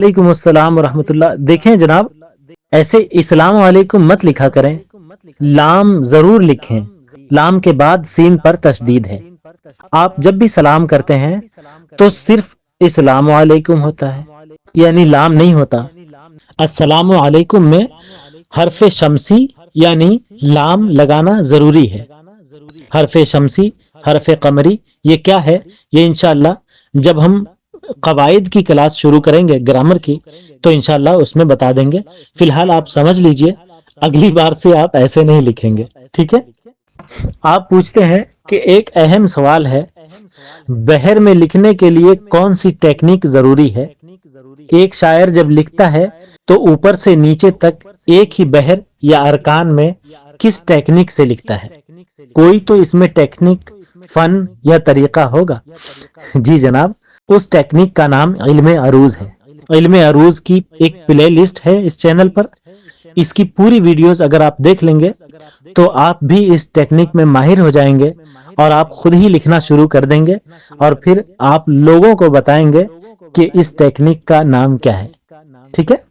वालेकुम अस्सलाम वरहमतुल्लाह। देखें जनाब, ऐसे इस्लाम वालेकुम मत लिखा करें, लाम जरूर लिखें। लाम के बाद सीन पर तशदीद है। आप जब भी सलाम करते हैं तो सिर्फ इस्लाम वालेकुम होता है, यानी लाम नहीं होता। अस्सलाम वालेकुम में हरफ शमसी यानी लाम लगाना जरूरी है। हरफ शमसी, हरफ कमरी, ये क्या है, ये इंशाअल्लाह जब हम कवायद की क्लास शुरू करेंगे ग्रामर की, तो इंशाअल्लाह उसमें बता देंगे। फिलहाल आप समझ लीजिए, अगली बार से आप ऐसे नहीं लिखेंगे, ठीक है। आप पूछते हैं कि एक अहम सवाल है, बहर में लिखने के लिए कौन सी टेक्निक जरूरी है। एक शायर जब लिखता है तो ऊपर से नीचे तक एक ही बहर या अरकान में किस टेक्निक से लिखता है। कोई तो इसमें टेक्निक, फन या तरीका होगा। जी जनाब, उस टेक्निक का नाम इल्मे अरूज है। इल्मे अरूज की एक प्ले लिस्ट है इस चैनल पर। इसकी पूरी वीडियोस अगर आप देख लेंगे तो आप भी इस टेक्निक में माहिर हो जाएंगे और आप खुद ही लिखना शुरू कर देंगे और फिर आप लोगों को बताएंगे कि इस टेक्निक का नाम क्या है, ठीक है।